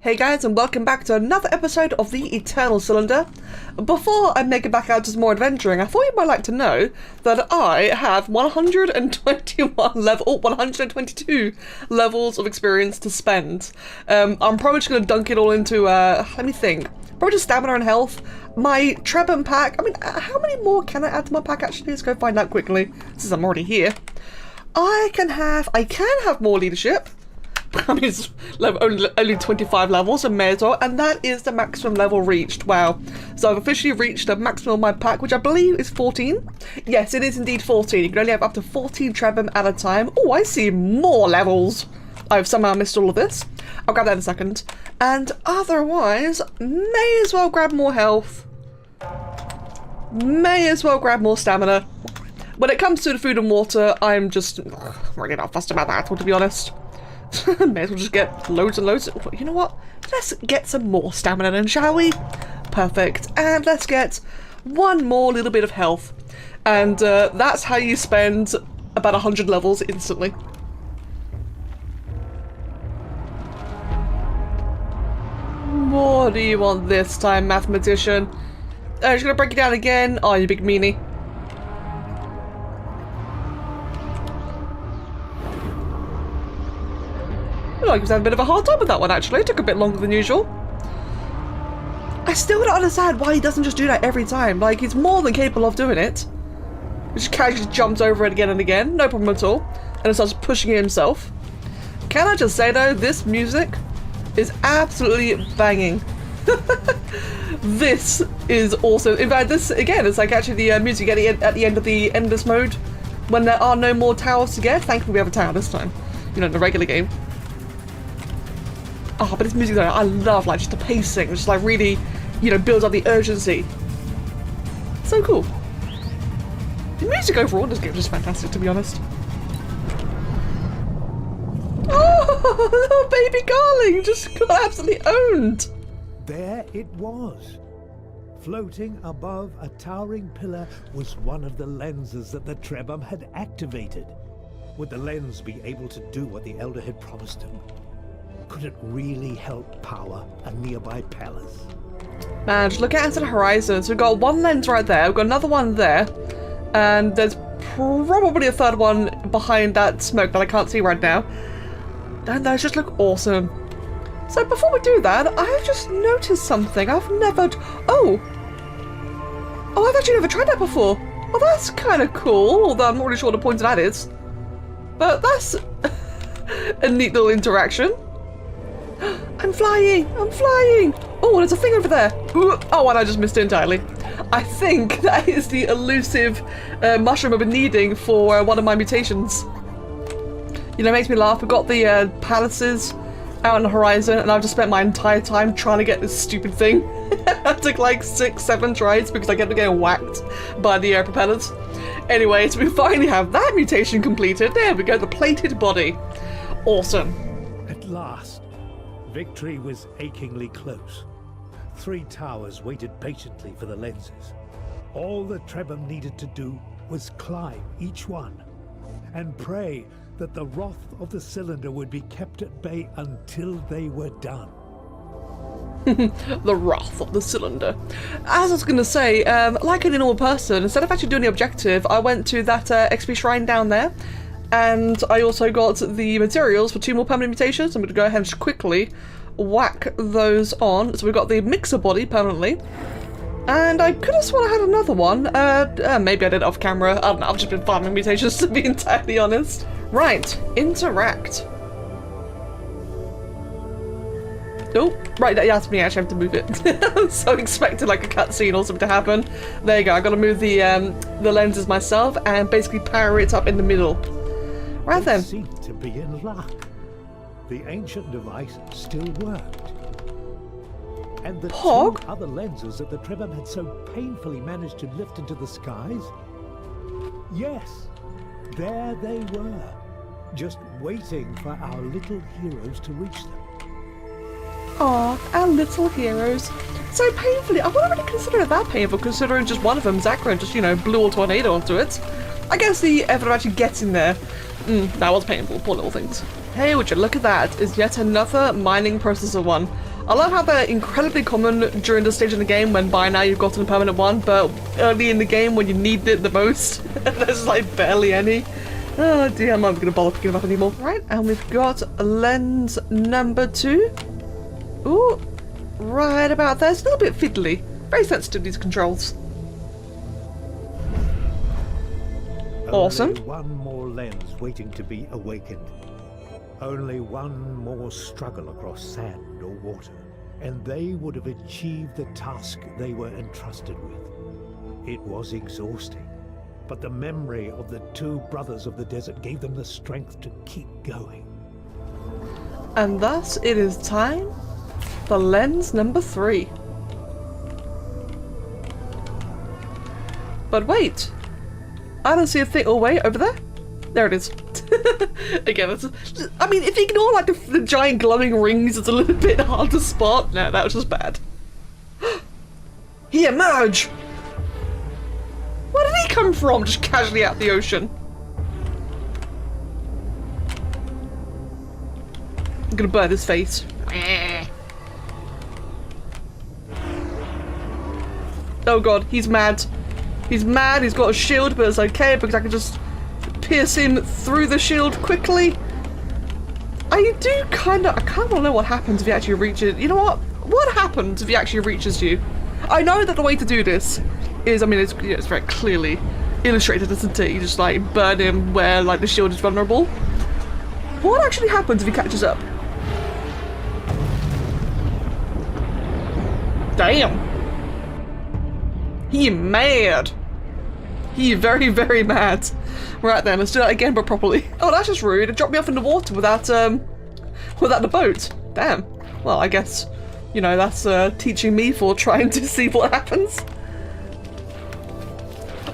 Hey guys, and welcome back to another episode of the Eternal Cylinder. Before I make it back out to some more adventuring, I thought you might like to know that I have 122 levels of experience to spend. I'm probably just going to dunk it all into, let me think, probably just stamina and health. My Trebhum pack, I mean, how many more can I add to my pack actually? Let's go find out quickly, since I'm already here. I can have more leadership. I mean, it's only 25 levels, so may as well, and that is the maximum level reached. Wow. So I've officially reached the maximum of my pack, which I believe is 14. Yes, it is indeed 14. You can only have up to 14 Trebhum at a time. Oh, I see more levels. I've somehow missed all of this. I'll grab that in a second. And otherwise, may as well grab more health. May as well grab more stamina. When it comes to the food and water, I'm just really not fussed about that, to be honest. May as well just get loads and loads. You know what? Let's get some more stamina then, shall we? Perfect. And let's get one more little bit of health. And that's how you spend about 100 levels instantly. What do you want this time, mathematician? Just gonna break it down again. Oh, you big meanie. I was having a bit of a hard time with that one actually. It took a bit longer than usual. I still don't understand why he doesn't just do that every time. Like, he's more than capable of doing it. He just casually jumps over it again and again, no problem at all, and starts pushing it himself. Can I just say though, this music is absolutely banging. This is awesome. In fact, this again is like actually the music at the end of the endless mode when there are no more towers to get. Thankfully we have a tower this time, you know, in the regular game. Oh, but this music though, I love, like, just the pacing, just like really, you know, builds up the urgency. So cool. The music overall in this game is just fantastic, to be honest. Oh, baby Garling just got absolutely owned. There it was. Floating above a towering pillar was one of the lenses that the Trebhum had activated. Would the lens be able to do what the Elder had promised him? Could it really help power a nearby palace? Man, just look out into the horizon. So we've got one lens right there, we've got another one there, and there's probably a third one behind that smoke that I can't see right now. And those just look awesome. So before we do that, I've just noticed something. I've actually never tried that before. Well, that's kind of cool, although I'm not really sure what the point of that is. But that's a neat little interaction. I'm flying! I'm flying! Oh, there's a thing over there! Oh, and I just missed it entirely. I think that is the elusive mushroom I've been needing for one of my mutations. You know, it makes me laugh. We've got the palaces out on the horizon, and I've just spent my entire time trying to get this stupid thing. I took like 6-7 tries because I kept getting whacked by the air propellers. Anyway, so we finally have that mutation completed. There we go, the plated body. Awesome. At last. Victory was achingly close. 3 towers waited patiently for the lenses. All the Trebhum needed to do was climb each one and pray that the wrath of the cylinder would be kept at bay until they were done. The wrath of the cylinder. As I was going to say, like a normal person, instead of actually doing the objective, I went to that XP shrine down there. And I also got the materials for 2 more permanent mutations. I'm going to go ahead and just quickly whack those on. So we've got the mixer body permanently. And I could have sworn I had another one. Maybe I did it off camera. I don't know, I've just been farming mutations to be entirely honest. Right, interact. Oh, right, that's me. I actually have to move it. So expected like a cutscene or something to happen. There you go, I've got to move the lenses myself and basically power it up in the middle. Right then. It seemed to be in luck. The ancient device still worked. And the 2 other lenses that the Trebhum had so painfully managed to lift into the skies? Yes, there they were, just waiting for our little heroes to reach them. Aw, our little heroes. So painfully, I wouldn't really consider it that painful considering just one of them, Zakran, just, you know, blew a tornado onto it. I guess the effort of actually getting there, that was painful, poor little things. Hey, would you look at that, is yet another mining processor one. I love how they're incredibly common during this stage in the game when by now you've gotten a permanent one, but early in the game when you need it the most, there's like barely any. Oh dear, I'm not gonna bother picking them up anymore. Right, and we've got lens number 2. Ooh, right about there. It's a little bit fiddly. Very sensitive, these controls. Awesome. Only one more lens waiting to be awakened. Only one more struggle across sand or water, and they would have achieved the task they were entrusted with. It was exhausting, but the memory of the 2 brothers of the desert gave them the strength to keep going. And thus it is time for lens number 3. But wait, I don't see a thing. Oh wait, over there? There it is. Again, I mean, if you ignore like the giant glowing rings, it's a little bit hard to spot. No, that was just bad. He emerged! Where did he come from? Just casually out the ocean. I'm gonna burn his face. Oh god, he's mad. He's mad, he's got a shield, but it's okay because I can just pierce him through the shield quickly. I kind of know what happens if he actually reaches. You know what? What happens if he actually reaches you? I know that the way to do this is, I mean, it's very clearly illustrated, isn't it? You just like burn him where like the shield is vulnerable. What actually happens if he catches up? Damn. He mad. He very, very mad. Right then, let's do that again, but properly. Oh, that's just rude. It dropped me off in the water without the boat. Damn. Well, I guess, you know, that's teaching me for trying to see what happens.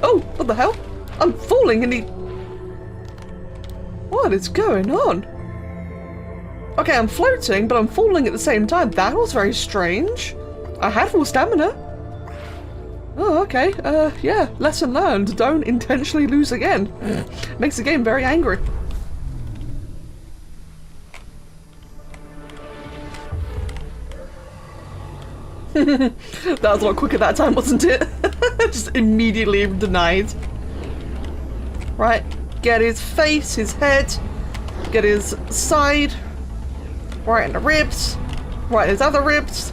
Oh, what the hell? I'm falling and he... What is going on? Okay, I'm floating, but I'm falling at the same time. That was very strange. I had full stamina. Oh, okay. Yeah, lesson learned. Don't intentionally lose again. Makes the game very angry. That was a lot quicker that time, wasn't it? Just immediately denied. Right, get his face, his head, get his side, right in the ribs, right in his other ribs,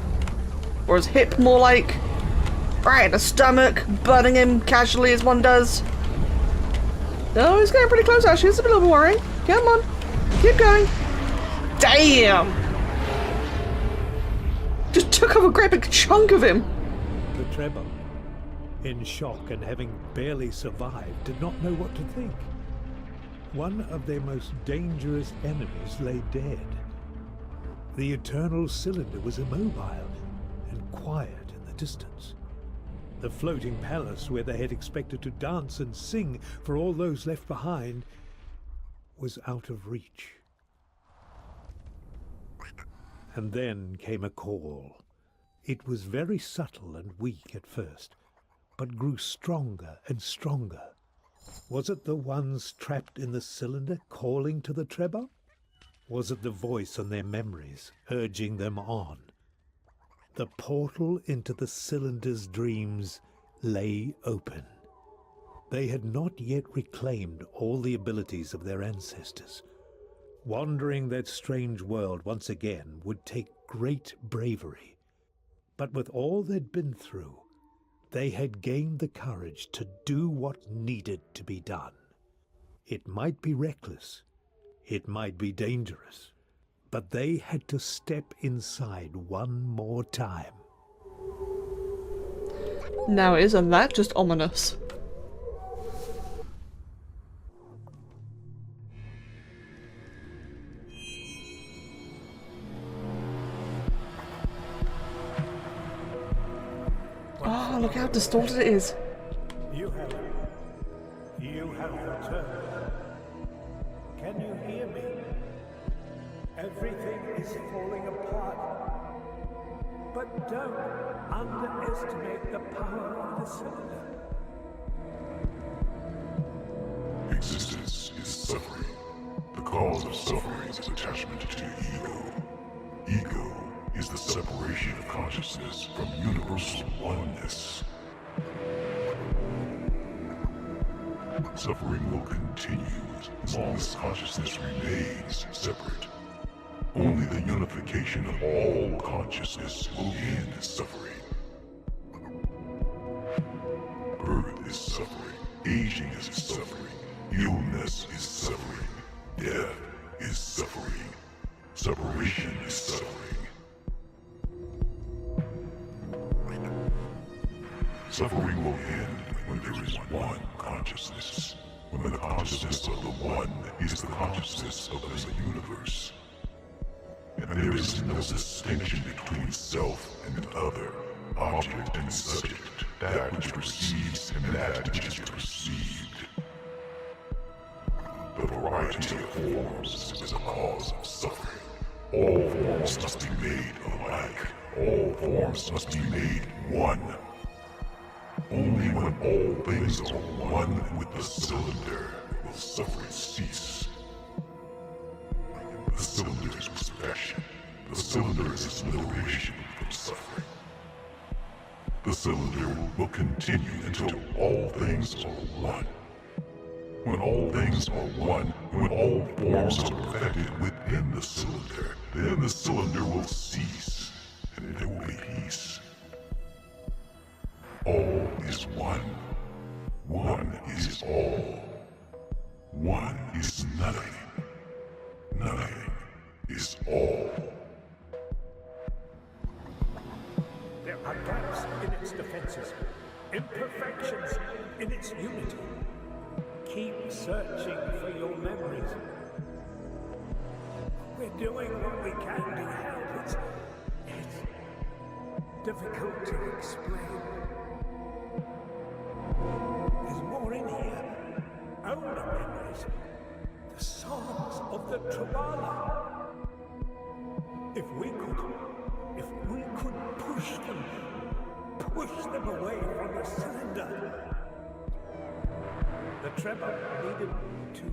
or his hip more like. Right in the stomach, burning him casually as one does. Oh, he's getting pretty close actually. It's a little worrying. Come on. Keep going. Damn! Just took off a great big chunk of him. The Trebhum, in shock and having barely survived, did not know what to think. One of their most dangerous enemies lay dead. The eternal cylinder was immobile and quiet in the distance. The floating palace where they had expected to dance and sing for all those left behind was out of reach. And then came a call. It was very subtle and weak at first, but grew stronger and stronger. Was it the ones trapped in the cylinder calling to the Trebhum? Was it the voice on their memories urging them on? The portal into the cylinder's dreams lay open. They had not yet reclaimed all the abilities of their ancestors. Wandering that strange world once again would take great bravery. But with all they'd been through, they had gained the courage to do what needed to be done. It might be reckless, it might be dangerous, but they had to step inside one more time. Now isn't that just ominous? Oh, look how distorted it is. You have returned. Can you hear me? Everything is falling apart. But don't underestimate the power of the cylinder. Existence is suffering. The cause of suffering is attachment to ego. Ego is the separation of consciousness from universal oneness. Suffering will continue as long as consciousness remains separate. Only the unification of all consciousness will end suffering. Birth is suffering, aging is suffering, illness is suffering, death is suffering, separation is suffering. Suffering will end when there is one consciousness, when the consciousness of the one is the consciousness of the universe. And there is no distinction between self and other, object and subject, that which perceives and that which is perceived. The variety of forms is a cause of suffering. All forms must be made alike. All forms must be made one. Only when all things are one with the cylinder will suffering cease. The cylinder is expression. The cylinder is liberation from suffering. The cylinder will continue until all things are one. When all things are one, when all forms are perfected within the cylinder, then the cylinder will cease, and there will be peace. All is one. One is all. One is nothing. Nothing is all. There are gaps in its defenses, imperfections in its unity. Keep searching for your memories. We're doing what we can to help. It's difficult to explain. There's more in here. Older memories. The songs of the Trebhum. If we could push them away from the cylinder. The Trebhum needed to...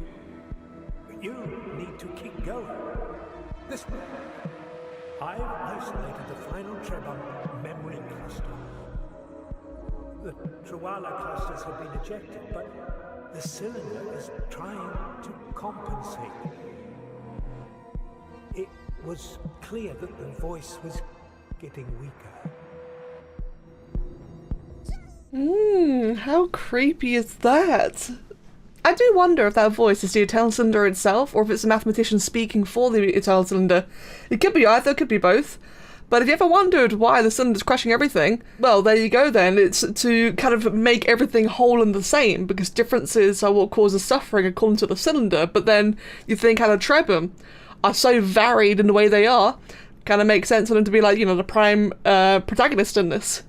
You need to keep going. This way. I've isolated the final Trebhum memory cluster. The Trebhum clusters have been ejected, but the cylinder is trying to compensate. It was clear that the voice was getting weaker. How creepy is that? I do wonder if that voice is the Eternal Cylinder itself, or if it's a mathematician speaking for the Eternal Cylinder. It could be either, it could be both. But if you ever wondered why the cylinder's crushing everything, well, there you go then. It's to kind of make everything whole and the same, because differences are what causes suffering according to the cylinder. But then you think how the Trebhum are so varied in the way they are, kind of makes sense for them to be like, you know, the prime protagonist in this.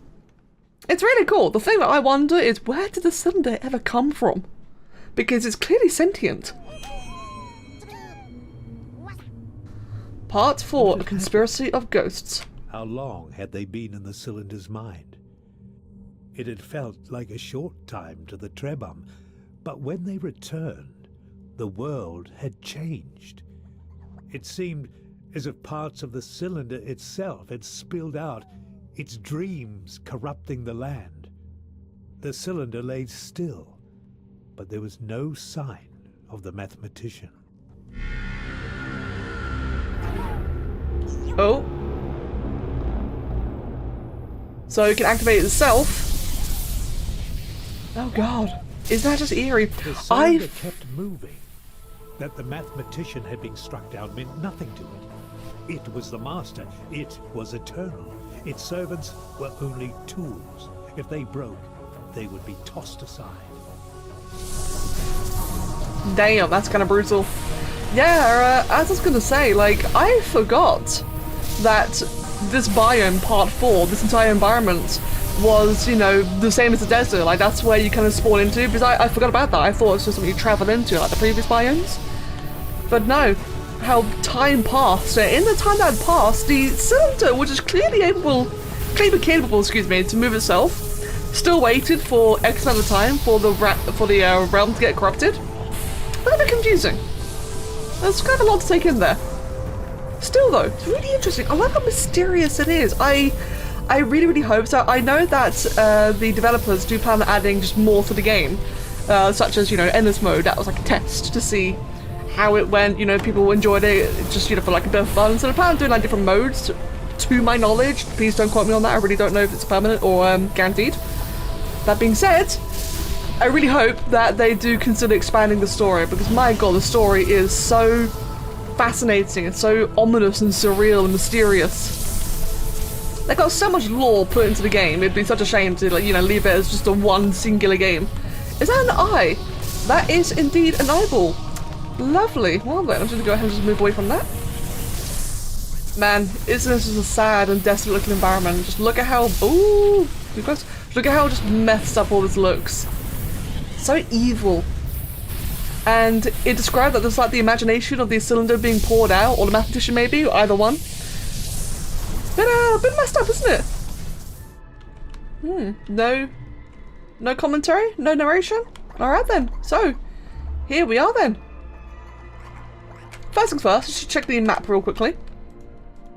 It's really cool. The thing that I wonder is, where did the cylinder ever come from? Because it's clearly sentient. Part 4, A Conspiracy of Ghosts. How long had they been in the cylinder's mind? It had felt like a short time to the Trebhum, but when they returned, the world had changed. It seemed as if parts of the cylinder itself had spilled out, its dreams corrupting the land. The cylinder lay still, but there was no sign of the mathematician. Oh. So it can activate itself. Oh god. Is that just eerie? The cylinder kept moving. That the mathematician had been struck down meant nothing to it. It was the master. It was eternal. Its servants were only tools. If they broke, they would be tossed aside. Damn, that's kind of brutal. Yeah, as I was gonna say, like, I forgot that this biome, part 4, this entire environment, was, you know, the same as the desert. Like, that's where you kind of spawn into, because I forgot about that. I thought it was just something you travel into, like the previous biomes. But no, how time passed. In the time that had passed, the cylinder, which is clearly capable, to move itself, still waited for X amount of time for the realm to get corrupted. A little bit confusing. There's kind of a lot to take in there. Still though, it's really interesting. I like how mysterious it is. I really, really hope so. I know that the developers do plan on adding just more to the game, such as, you know, endless mode. That was like a test to see how it went. You know, people enjoyed it just, you know, for like a bit of fun. So they plan on doing like different modes, to my knowledge. Please don't quote me on that. I really don't know if it's permanent or guaranteed. That being said, I really hope that they do consider expanding the story, because my god, the story is so fascinating and so ominous and surreal and mysterious. They've got so much lore put into the game, it'd be such a shame to, like, you know, leave it as just a one singular game. Is that an eye? That is indeed an eyeball. Lovely. Well then, I'm just gonna go ahead and just move away from that. Man, isn't this just a sad and desolate looking environment? Just look at how, ooh, too close. Look at how just messed up all this looks. So evil. And it described that there's like the imagination of the cylinder being poured out, or the mathematician maybe, or either one. Bit messed up, isn't it? No commentary? No narration? Alright then. So, here we are then. First things first, let's just check the map real quickly.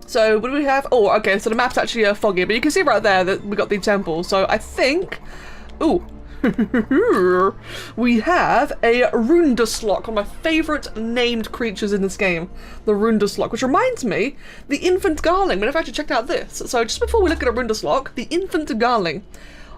So, what do we have? Oh, okay, so the map's actually foggy, but you can see right there that we got the temple. So, I think... Ooh. We have a Runderslock, one of my favourite named creatures in this game. The Runderslock, which reminds me, the infant garling. We've actually checked out this. So just before we look at a Runderslock, the infant garling.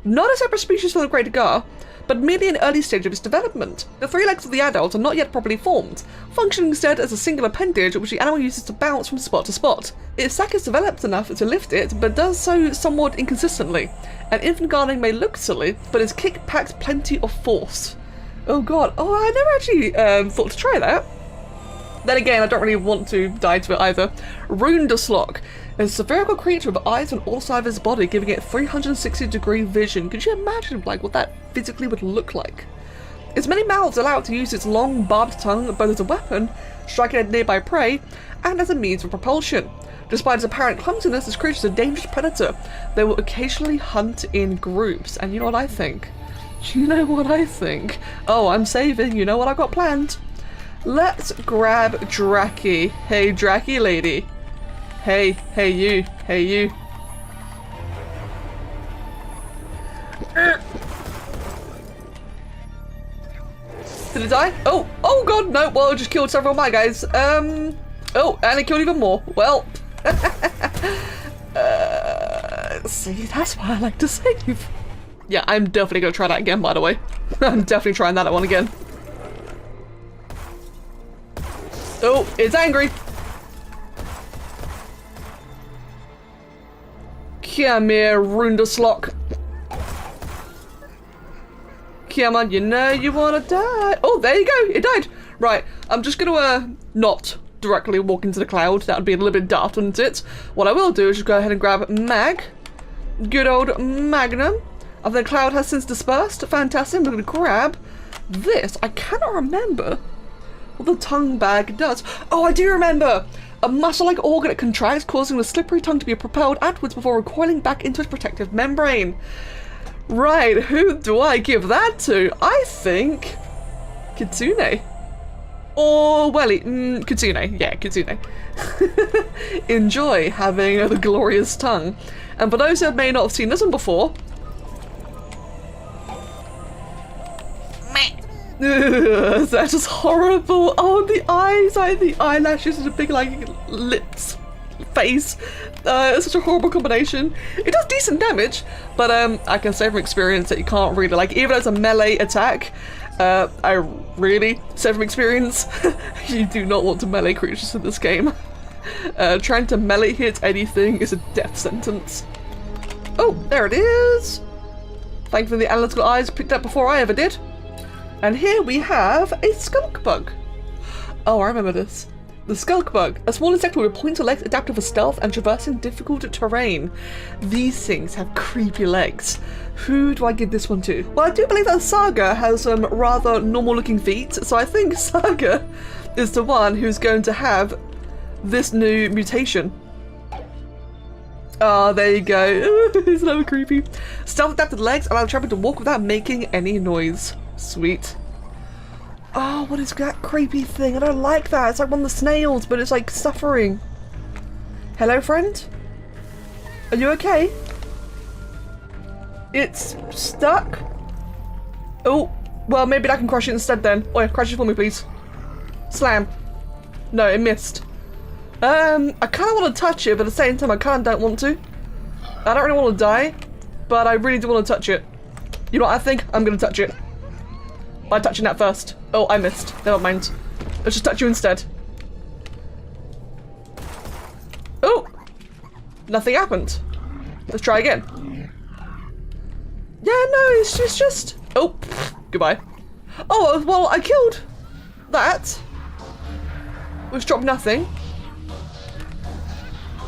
Not a separate species from the Great Gar, but merely an early stage of its development. The three legs of the adult are not yet properly formed, functioning instead as a single appendage which the animal uses to bounce from spot to spot. Its sac is developed enough to lift it, but does so somewhat inconsistently. An infant garling may look silly, but its kick packs plenty of force. Oh god, oh, I never actually thought to try that. Then again, I don't really want to die to it either. Runderslock is a spherical creature with eyes on all sides of its body, giving it 360-degree vision. Could you imagine like what that physically would look like? Its many mouths allow it to use its long barbed tongue both as a weapon, striking at nearby prey, and as a means of propulsion. Despite its apparent clumsiness, this creature is a dangerous predator. They will occasionally hunt in groups, and you know what I think? You know what I think? Oh, I'm saving, you know what I've got planned? Let's grab Draki. Hey, Draki lady. Hey you. Hey you. Did it die? Oh god, no, well, it just killed several of my guys. Oh, and it killed even more. Well. See, that's why I like to save. Yeah, I'm definitely gonna try that again, by the way. I'm definitely trying that one again. Oh, it's angry. Come here, Runderslock. Come on, you know you wanna die. Oh, there you go, it died. Right, I'm just gonna not directly walk into the cloud. That would be a little bit daft, wouldn't it? What I will do is just go ahead and grab Mag. Good old Magnum. I think the cloud has since dispersed. Fantastic. I'm gonna grab this. I cannot remember what the tongue bag does. Oh, I do remember! A muscle-like organ that contracts, causing the slippery tongue to be propelled outwards before recoiling back into its protective membrane. Right, who do I give that to? I think Kitsune. Or Welly. Kitsune. Yeah, Kitsune. Enjoy having the glorious tongue. And for those who may not have seen this one before, that's just horrible. Oh, the eyes, the eyelashes, and the big like lips, face. It's such a horrible combination. It does decent damage, but I can say from experience that you can't really like, even as a melee attack. I really say from experience, you do not want to melee creatures in this game. Trying to melee hit anything is a death sentence. Oh, there it is. Thankfully the analytical eyes picked up before I ever did. And here we have a skulk bug. Oh, I remember this. The skulk bug, a small insect with pointed legs adapted for stealth and traversing difficult terrain. These things have creepy legs. Who do I give this one to? Well, I do believe that Saga has some rather normal looking feet, so I think Saga is the one who's going to have this new mutation. Oh, there you go. Isn't that creepy? Stealth adapted legs allow the traveler to walk without making any noise. Sweet. Oh, what is that creepy thing? I don't like that. It's like one of the snails, but it's like suffering. Hello, friend? Are you okay? It's stuck? Oh, well, maybe I can crush it instead then. Oh, yeah, crush it for me, please. Slam. No, it missed. I kind of want to touch it, but at the same time, I kind of don't want to. I don't really want to die, but I really do want to touch it. You know what I think? I'm going to touch it. By touching that first. Oh, I missed. Never mind. Let's just touch you instead. Oh! Nothing happened. Let's try again. Yeah, no, it's just... Oh, goodbye. Oh, well, I killed that. Which dropped nothing.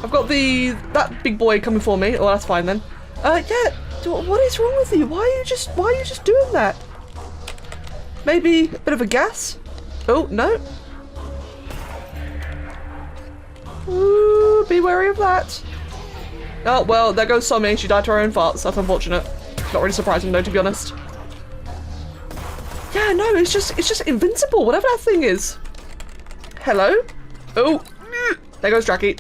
I've got that big boy coming for me. Oh, that's fine then. Yeah, what is wrong with you? Why are you just doing that? Maybe a bit of a gas? Oh, no. Ooh, be wary of that. Oh, well, there goes Sommy. She died to her own farts. That's unfortunate. Not really surprising though, to be honest. Yeah, no, it's just invincible, whatever that thing is. Hello? Oh, there goes Jackie.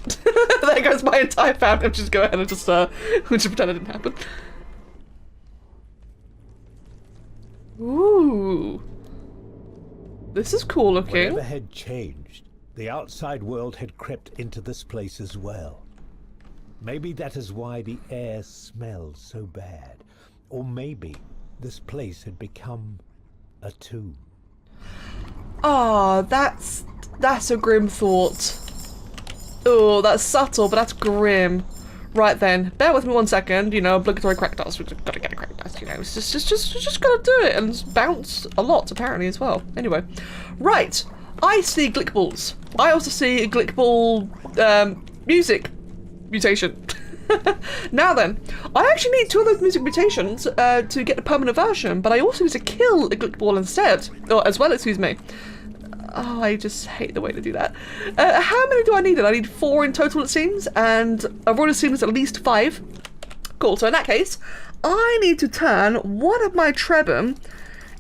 There goes my entire family. Just go ahead and just pretend it didn't happen. Ooh. This is cool looking. Whatever had changed, the outside world had crept into this place as well. Maybe that is why the air smelled so bad. Or maybe this place had become a tomb. Ah, that's a grim thought. Oh, that's subtle, but that's grim. Right then, bear with me 1 second. You know, obligatory crack dust. We've got to get a crack dust. You know, it's just gotta do it and bounce a lot apparently as well. Anyway, right. I see glick balls. I also see a glick ball music mutation. Now then, I actually need 2 of those music mutations to get the permanent version, but I also need to kill a glick ball instead, or as well, excuse me. Oh, I just hate the way to do that. How many do I need? I need 4 in total, it seems, and I've already seen at least 5. Cool, so in that case, I need to turn one of my Trebhum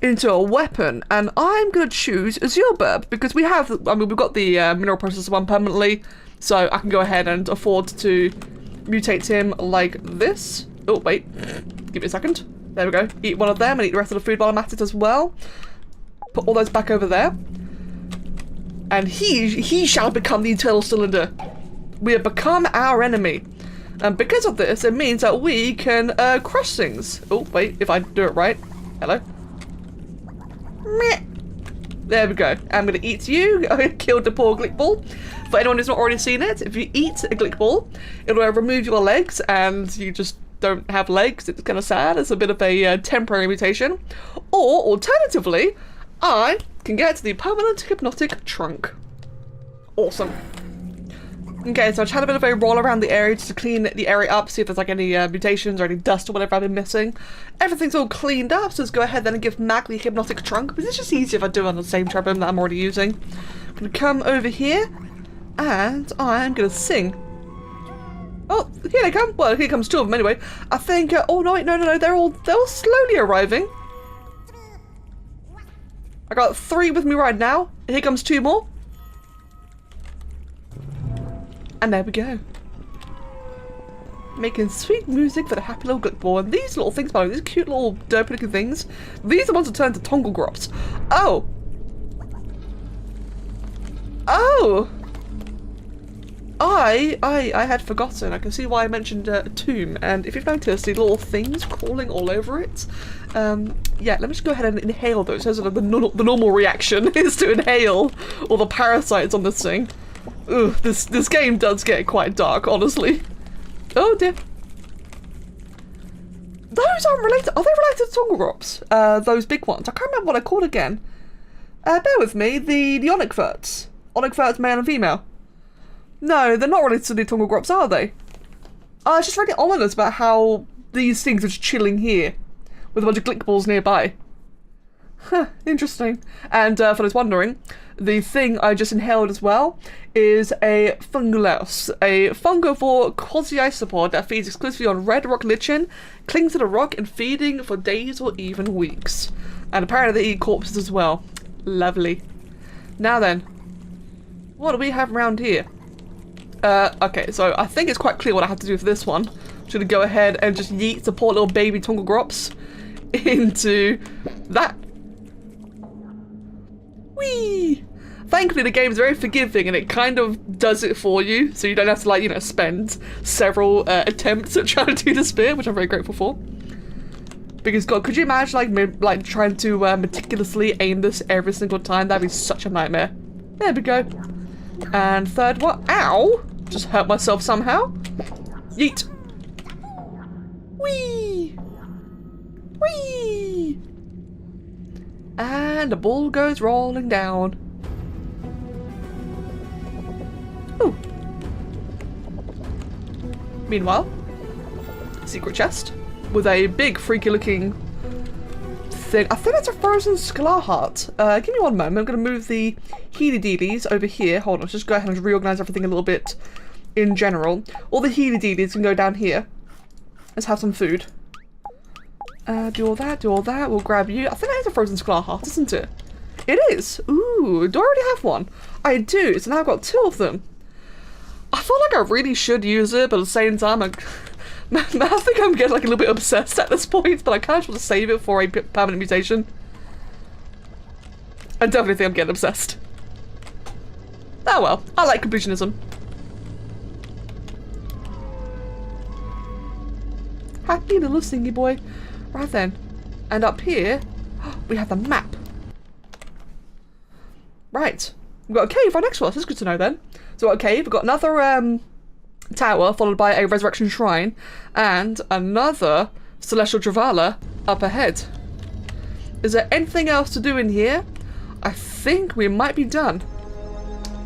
into a weapon, and I'm going to choose Azure because we've got the mineral processor one permanently, so I can go ahead and afford to mutate him like this. Oh, wait. Give me a second. There we go. Eat one of them and eat the rest of the food while I'm at it as well. Put all those back over there. And he shall become the Eternal Cylinder. We have become our enemy. And because of this, it means that we can crush things. Oh, wait. If I do it right. Hello. Meh. There we go. I'm going to eat you. I killed the poor glick ball. For anyone who's not already seen it, if you eat a glick ball, it'll remove your legs and you just don't have legs. It's kind of sad. It's a bit of a temporary mutation. Or, alternatively, I can get the permanent hypnotic trunk. Awesome. Okay, so I just had a bit of a roll around the area just to clean the area up, see if there's like any mutations or any dust or whatever I've been missing. Everything's all cleaned up, so let's go ahead then and give Mag the hypnotic trunk, because it's just easier if I do it on the same Trebhum that I'm already using. I'm gonna come over here, and I'm gonna sing. Oh, here they come. Well, here comes 2 of them anyway. I think, oh no, wait, no, they're all slowly arriving. I got 3 with me right now. Here comes 2 more. And there we go. Making sweet music for the happy little glick ball. And these little things, by the way, these cute little derpy looking things, these are the ones that turn to tongle grops. Oh! Oh! I had forgotten. I can see why I mentioned a tomb. And if you've noticed, the little things crawling all over it. Yeah, let me just go ahead and inhale those. Those are the normal reaction is to inhale all the parasites on this thing. Ugh, this game does get quite dark, honestly. Oh dear. Those aren't related. Are they related to tongle grops? Those big ones. I can't remember what I called again. Bear with me. The onychverts. Onychverts, male and female. No, they're not related to the tongle grops, are they? It's just really ominous about how these things are just chilling here with a bunch of glick balls nearby. Huh, interesting. And for those wondering, the thing I just inhaled as well is a fungulus, a fungivore quasi-isopod that feeds exclusively on red rock lichen, clings to the rock and feeding for days or even weeks. And apparently they eat corpses as well. Lovely. Now then, what do we have around here? Okay, so I think it's quite clear what I have to do for this one. I'm just gonna go ahead and just yeet the poor little baby Tongle Grops into that. Whee! Thankfully, the game is very forgiving and it kind of does it for you, so you don't have to, like, you know, spend several attempts at trying to do this bit, which I'm very grateful for. Because, God, could you imagine, like trying to meticulously aim this every single time? That'd be such a nightmare. There we go. And third one. Ow! Just hurt myself somehow. Yeet. Whee! Whee! And the ball goes rolling down. Ooh. Meanwhile, secret chest with a big freaky looking thing. I think that's a frozen skull heart. Give me one moment. I'm going to move the healy deelies over here. Hold on, let's just go ahead and reorganize everything a little bit in general. All the healy deelies can go down here. Let's have some food. Do all that, do all that. We'll grab you. I think that is a frozen skull heart, isn't it? It is. Ooh, do I already have one? I do, so now I've got 2 of them. I feel like I really should use it, but at the same time, I think I'm getting like a little bit obsessed at this point, but I kind of just want to save it for a permanent mutation. I definitely think I'm getting obsessed. Oh well, I like completionism. Happy little singy boy. Right then. And up here, we have the map. Right. We've got a cave right next to us. That's good to know then. So we've got a cave. We've got another tower followed by a resurrection shrine and another celestial Travala up ahead. Is there anything else to do in here? I think we might be done.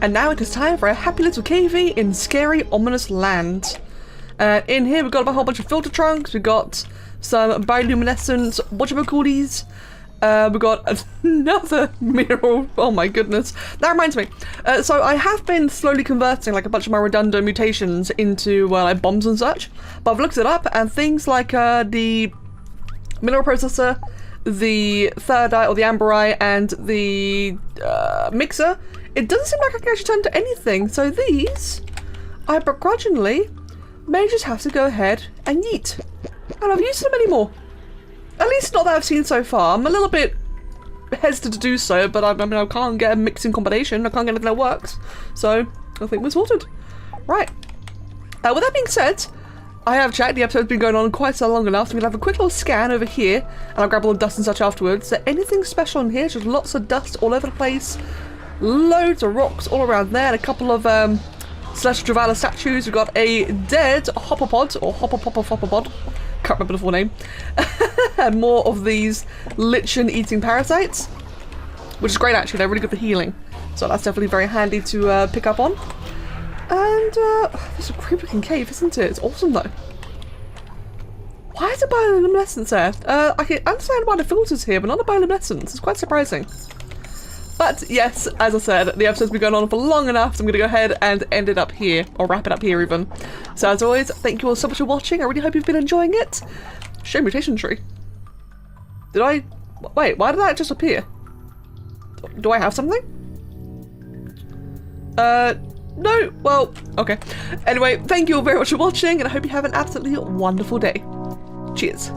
And now it is time for a happy little cavey in scary, ominous land. In here we've got a whole bunch of filter trunks. We've got some bioluminescent whatchamacallies. We've got another mineral. Oh my goodness. That reminds me. So I have been slowly converting like a bunch of my redundant mutations into like bombs and such. But I've looked it up and things like the mineral processor, the third eye or the amber eye, and the mixer, it doesn't seem like I can actually turn to anything. So these, I begrudgingly may just have to go ahead and yeet. And I've used them anymore. At least not that I've seen so far. I'm a little bit hesitant to do so, but I mean, I can't get a mixing combination. I can't get anything that works. So I think we're sorted. Right. With that being said, I have checked. The episode's been going on quite so long enough, so we're going to have a quick little scan over here, and I'll grab all the dust and such afterwards. Is there anything special in here? Just lots of dust all over the place. Loads of rocks all around there, and a couple of Celestial Travala statues. We've got a dead Hoppapod, or Hoppapod. Can't remember the full name. And more of these lichen-eating parasites, which is great actually. They're really good for healing, so that's definitely very handy to pick up on. And this is a creepy looking cave, isn't it? It's awesome though. Why is it bioluminescence there? I can understand why the filter's here, but not the bioluminescence. It's quite surprising. But yes, as I said, the episode's been going on for long enough, so I'm going to go ahead and end it up here, or wrap it up here even. So as always, thank you all so much for watching. I really hope you've been enjoying it. Show mutation tree. Did I... Wait, why did that just appear? Do I have something? No? Well, okay. Anyway, thank you all very much for watching, and I hope you have an absolutely wonderful day. Cheers.